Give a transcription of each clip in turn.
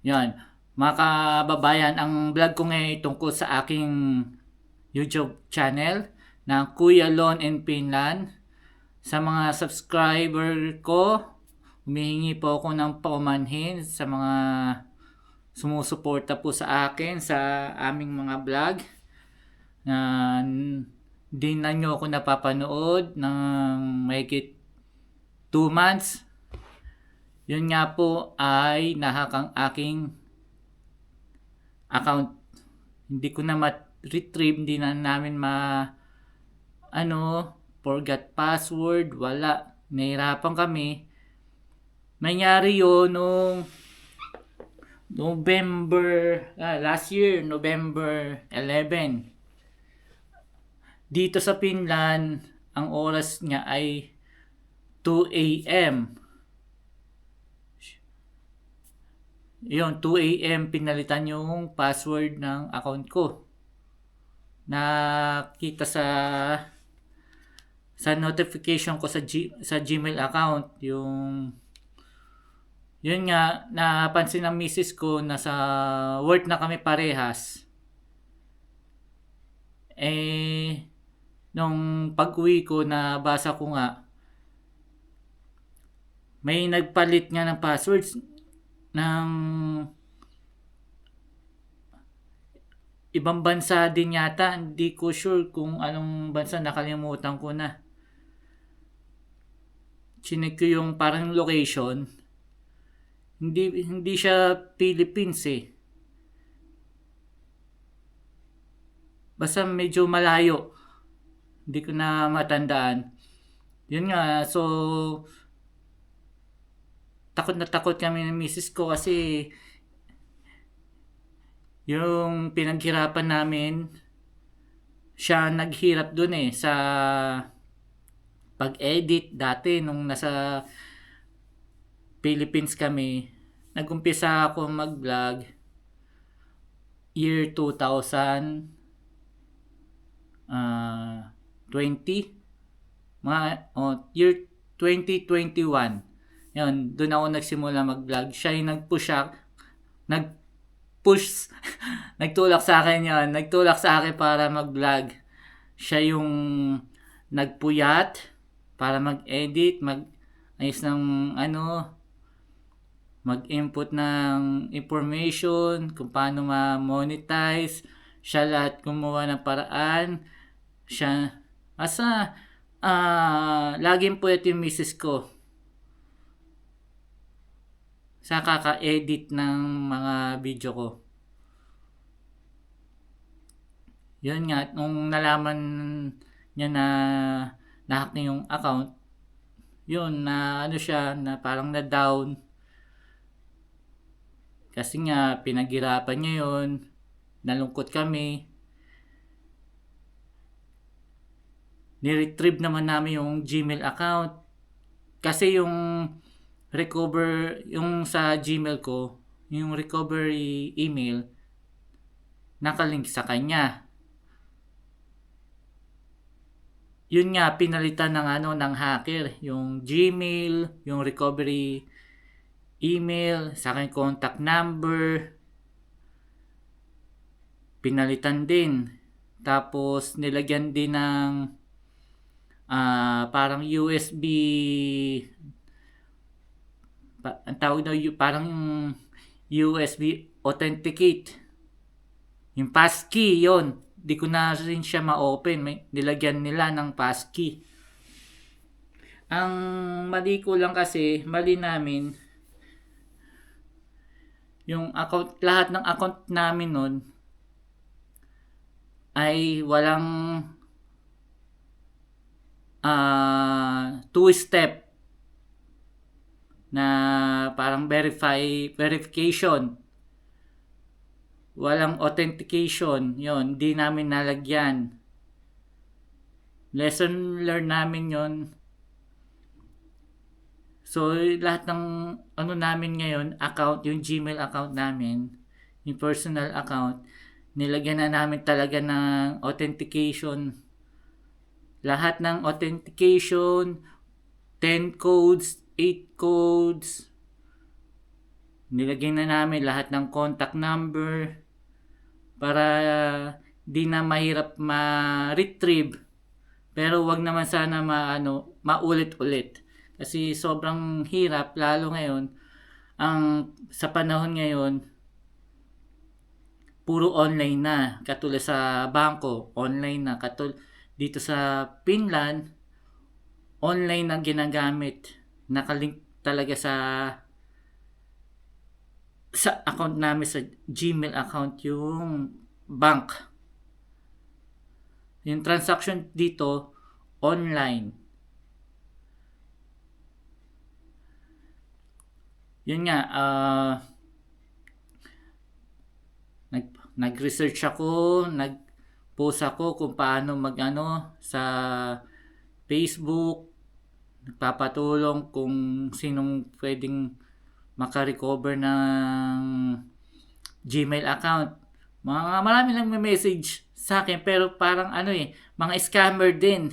Yan, mga kababayan, ang vlog ko ngayon ay tungkol sa aking YouTube channel na Kuya Lon in Finland. Sa mga subscriber ko, humihingi po ako ng paumanhin sa mga sumusuporta po sa akin sa aming mga vlog na di na nyo ako napapanood ng mahigit 2 months. Yun nga po ay nahak ang aking account. Hindi ko na ma-retrieve, hindi na namin forgot password, wala. Nahirapan kami. Nangyari yun nung last year, November 11. Dito sa Finland, ang oras niya ay 2 a.m. Yun, 2 a.m. pinalitan yung password ng account ko. Nakita sa notification ko sa Gmail account, yun nga, napansin ng misis ko na sa work na kami parehas. Nung pag-uwi ko, nabasa ko nga, may nagpalit nga ng passwords ng ibang bansa din yata. Hindi ko sure kung anong bansa, nakalimutan ko na. Chinek ko yung parang location. Hindi siya Philippines eh. Basta medyo malayo. Hindi ko na matandaan. Yun nga, so takot na takot kami ng misis ko kasi yung pinaghirapan namin, siya naghirap dun eh sa pag-edit dati nung nasa Philippines kami. Nag-umpisa ako mag-vlog year 2020, year 2021. Yun, doon ako nagsimula mag-vlog. Siya yung nag-push, nagtulak sa akin yun. Nagtulak sa akin para mag-vlog. Siya yung nagpuyat para mag-edit, mag-ayos ng mag-input ng information, kung paano ma-monetize. Siya lahat gumawa ng paraan. Siya, laging puyat yung misis ko sa kaka-edit ng mga video ko. Yun nga, nung nalaman niya na na-hack niya yung account, yun, na siya, na parang na-down. Kasi nga, pinaghirapan niya yun. Nalungkot kami. Ni-retrieve naman namin yung Gmail account. Kasi yung sa Gmail ko, yung recovery email, nakalink sa kanya. Yun nga, pinalitan ng hacker, yung Gmail, yung recovery email, sa akin contact number, pinalitan din. Tapos nilagyan din ng parang USB, ang tawag na parang USB authenticate, yung passkey, yon. Di ko na rin siya ma-open. Nilagyan nila ng passkey. Ang mali ko lang kasi, mali namin, yung account, lahat ng account namin nun ay walang two-step na parang verification. Walang authentication. Yon, di namin nalagyan. Lesson learned namin yon. So, lahat ng namin ngayon, account, yung Gmail account namin, yung personal account, nilagyan na namin talaga ng authentication. Lahat ng authentication, 10 codes, 8 codes, Nilagay na namin lahat ng contact number para di na mahirap ma-retrieve. Pero wag naman sana maulit-ulit. Kasi sobrang hirap lalo ngayon sa panahon ngayon puro online na. Katulad sa bangko, online na. Dito sa Finland, online na ginagamit. Nakalink talaga sa account namin, sa Gmail account yung bank. Yung transaction dito online. Yun nga, nag-research ako, nag-post ako kung paano sa Facebook, nagpapatulong kung sinong pwedeng makarecover ng Gmail account. Marami lang may message sa akin pero parang mga scammer din.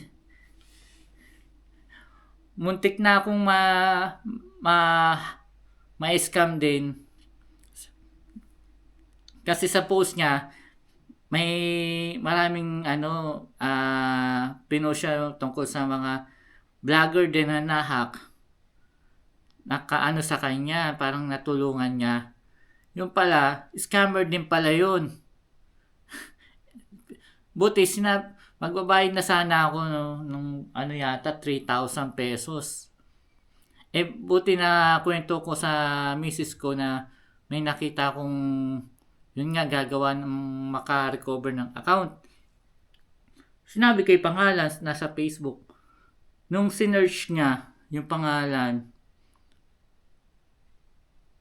Muntik na akong ma-scam din. Kasi sa post niya may maraming pinost siya tungkol sa mga vlogger din na nahack. Sa kanya, parang natulungan niya. Yung pala, scammer din pala yun. Buti magbabayad na sana ako nung 3,000 pesos. Buti na kwento ko sa misis ko na may nakita kong yun nga gagawa ng maka-recover ng account. Sinabi kay pangalan nasa Facebook. Nung sinearch niya yung pangalan,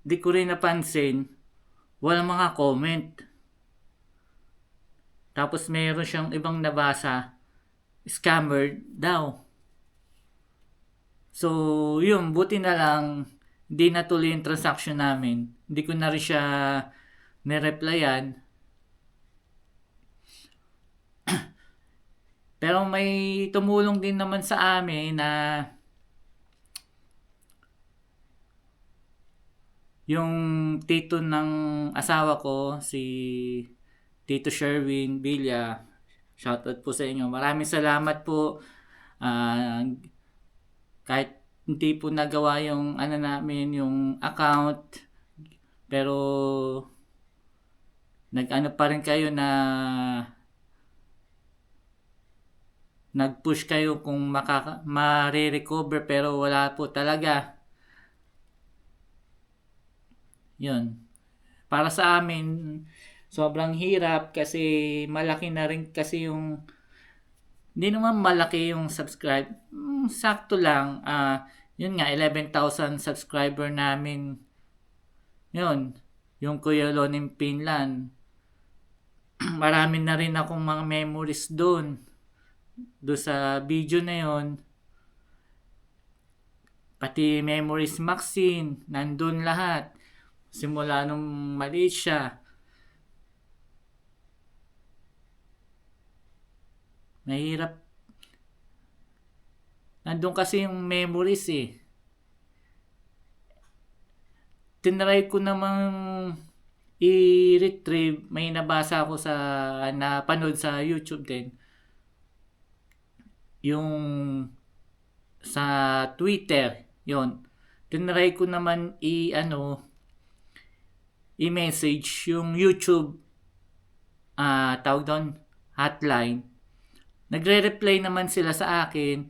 di ko rin napansin, walang mga comment. Tapos mayroon siyang ibang nabasa, scammer daw. So, yun, buti na lang, hindi natuloy yung transaction namin. Hindi ko na rin siya nireplyan. Pero may tumulong din naman sa amin na yung tito ng asawa ko, si Tito Sherwin Villa. Shoutout po sa inyo. Maraming salamat po. Kahit hindi po nagawa yung namin, yung account, pero pa rin kayo na nag-push kayo kung ma-recover pero wala po talaga. Yun. Para sa amin, sobrang hirap kasi malaki na rin kasi hindi naman malaki yung subscribe. Sakto lang. Yun nga, 11,000 subscriber namin. Yun. Yung Kuya Lonin Finland. Marami na rin akong mga memories doon sa video na yon. Pati memories Maxine, nandun lahat. Simula nung maliit siya. Mahirap. Nandun kasi yung memories Tinry ko namang i-retrieve. May nabasa ako napanood sa YouTube din. Yung sa Twitter, yon. Tinry ko naman i-message yung YouTube tawag doon hotline. Nagre-reply naman sila sa akin.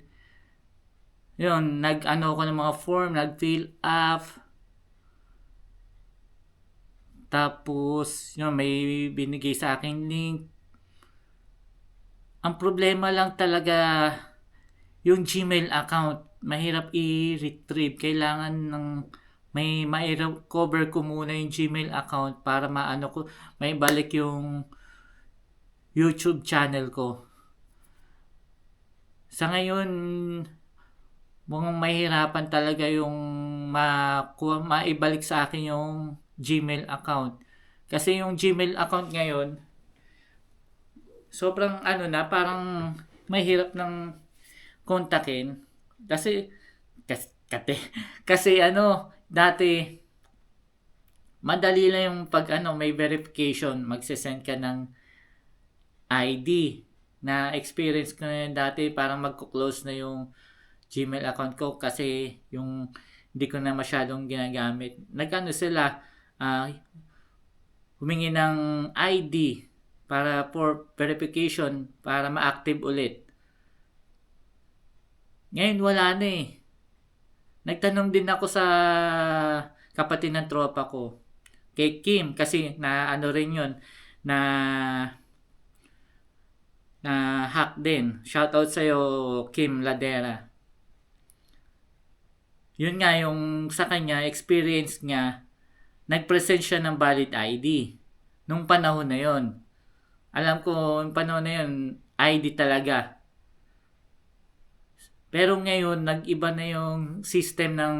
Yun, ko ng mga form, nag-fill up. Tapos, yun, may binigay sa akin link. Ang problema lang talaga yung Gmail account. Mahirap i-retrieve. Kailangan may recover ko muna yung Gmail account para may balik yung YouTube channel ko. Sa ngayon, mukhang mahirapan talaga yung maibalik sa akin yung Gmail account. Kasi yung Gmail account ngayon, sobrang parang mahirap ng kontakin. Kasi dati, madali lang yung pag may verification, magse-send ka ng ID. Na experience ko na yun dati, parang magko-close na yung Gmail account ko kasi yung hindi ko na masyadong ginagamit. Nagkano sila, humingi ng ID para for verification para ma-active ulit. Ngayon wala na eh. Nagtanong din ako sa kapatid ng tropa ko, kay Kim, kasi na rin yun, na hack din. Shoutout sa'yo, Kim Ladera. Yun nga yung sa kanya, experience niya, nag-present siya ng valid ID. Nung panahon na yon. Alam ko, yung panahon na yon, ID talaga. Pero ngayon, nag-iba na yung system ng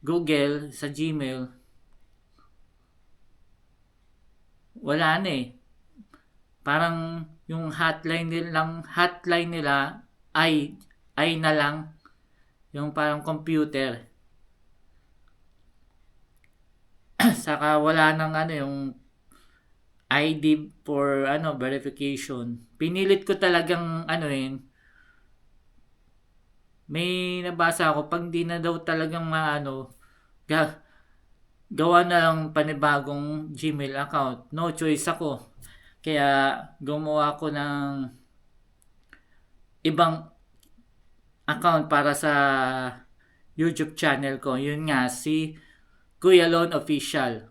Google sa Gmail. Wala na eh. Parang yung hotline nila ay na lang, yung parang computer. Saka wala nang yung ID for verification. Pinilit ko talagang may nabasa ako, pag di na daw talagang gawa na lang panibagong Gmail account. No choice ako. Kaya gumawa ko ng ibang account para sa YouTube channel ko. Yun nga, si Kuya Lon Official.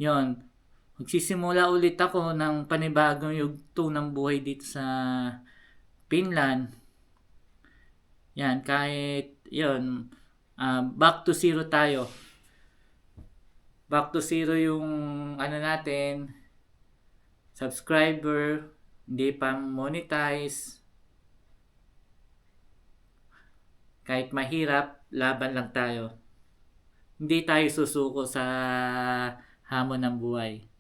Yun. Magsisimula ulit ako ng panibagong yugto ng buhay dito sa Finland. Yan, kahit yun, back to zero tayo. Back to zero yung natin, subscriber, hindi pa monetize. Kahit mahirap, laban lang tayo. Hindi tayo susuko sa hamon ng buhay.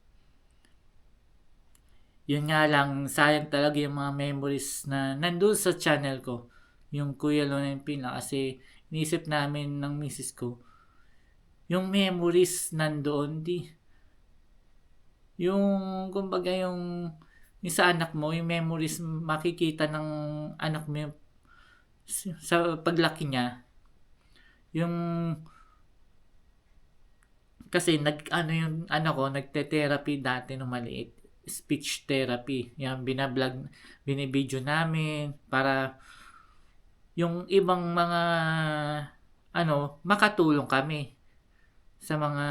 Yun nga lang, sayang talaga yung mga memories na nandun sa channel ko. Yung Kuya Lon Pina, kasi inisip namin ng misis ko, yung memories nandoon, yung kumbaga yung sa anak mo, yung memories makikita ng anak mo sa paglaki niya. Yung kasi yung ko, nagte-therapy dati nung maliit, speech therapy. Yan, binibideo namin para yung ibang mga makatulong kami sa mga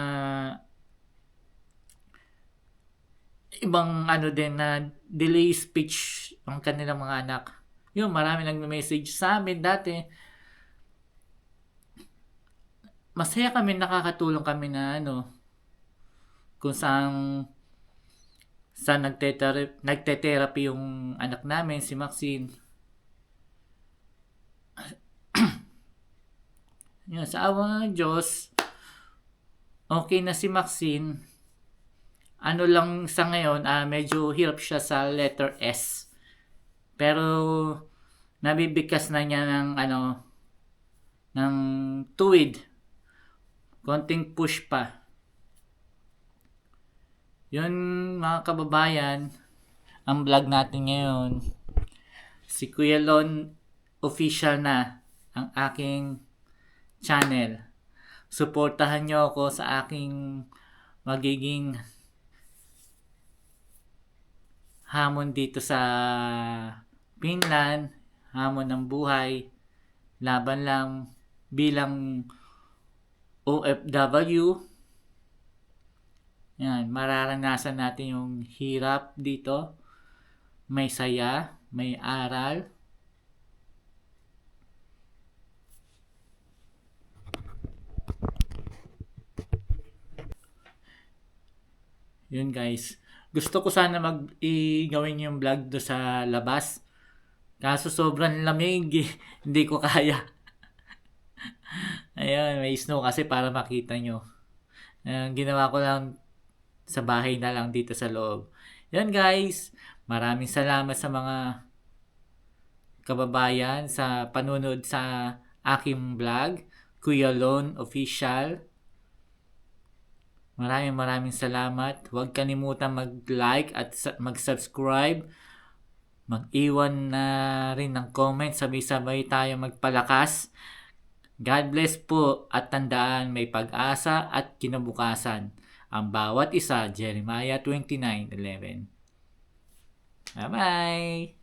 ibang din na delay speech ang kanilang mga anak. Yun, marami nagme-message sa amin dati. Masaya kami, nakakatulong kami na kung saan nagte-therapy yung anak namin, si Maxine. Yun, sa awa ng Diyos, okay na si Maxine. Lang sa ngayon, medyo hirap siya sa letter S. Pero nabibigkas na niya ng tuwid. Konting push pa. Yun, mga kababayan, ang vlog natin ngayon, si Kuya Lon Official na ang aking channel. Suportahan nyo ako sa aking magiging hamon dito sa Finland, hamon ng buhay, laban lang bilang OFW. Yan, mararanasan natin yung hirap dito. May saya, may aral. Yun guys. Gusto ko sana gawin yung vlog do sa labas. Kaso sobrang lamig. Hindi ko kaya. Ayun, may snow kasi para makita nyo. Ginawa ko lang sa bahay na lang dito sa loob. Yan guys, maraming salamat sa mga kababayan sa panunod sa aking vlog. Kuya Lon Official. Maraming salamat. Huwag kalimutan mag-like at mag-subscribe. Mag-iwan na rin ng comment. Sabay-sabay tayo magpalakas. God bless po at tandaan may pag-asa at kinabukasan. Ang bawat isa, Jeremiah 29:11. Bye-bye!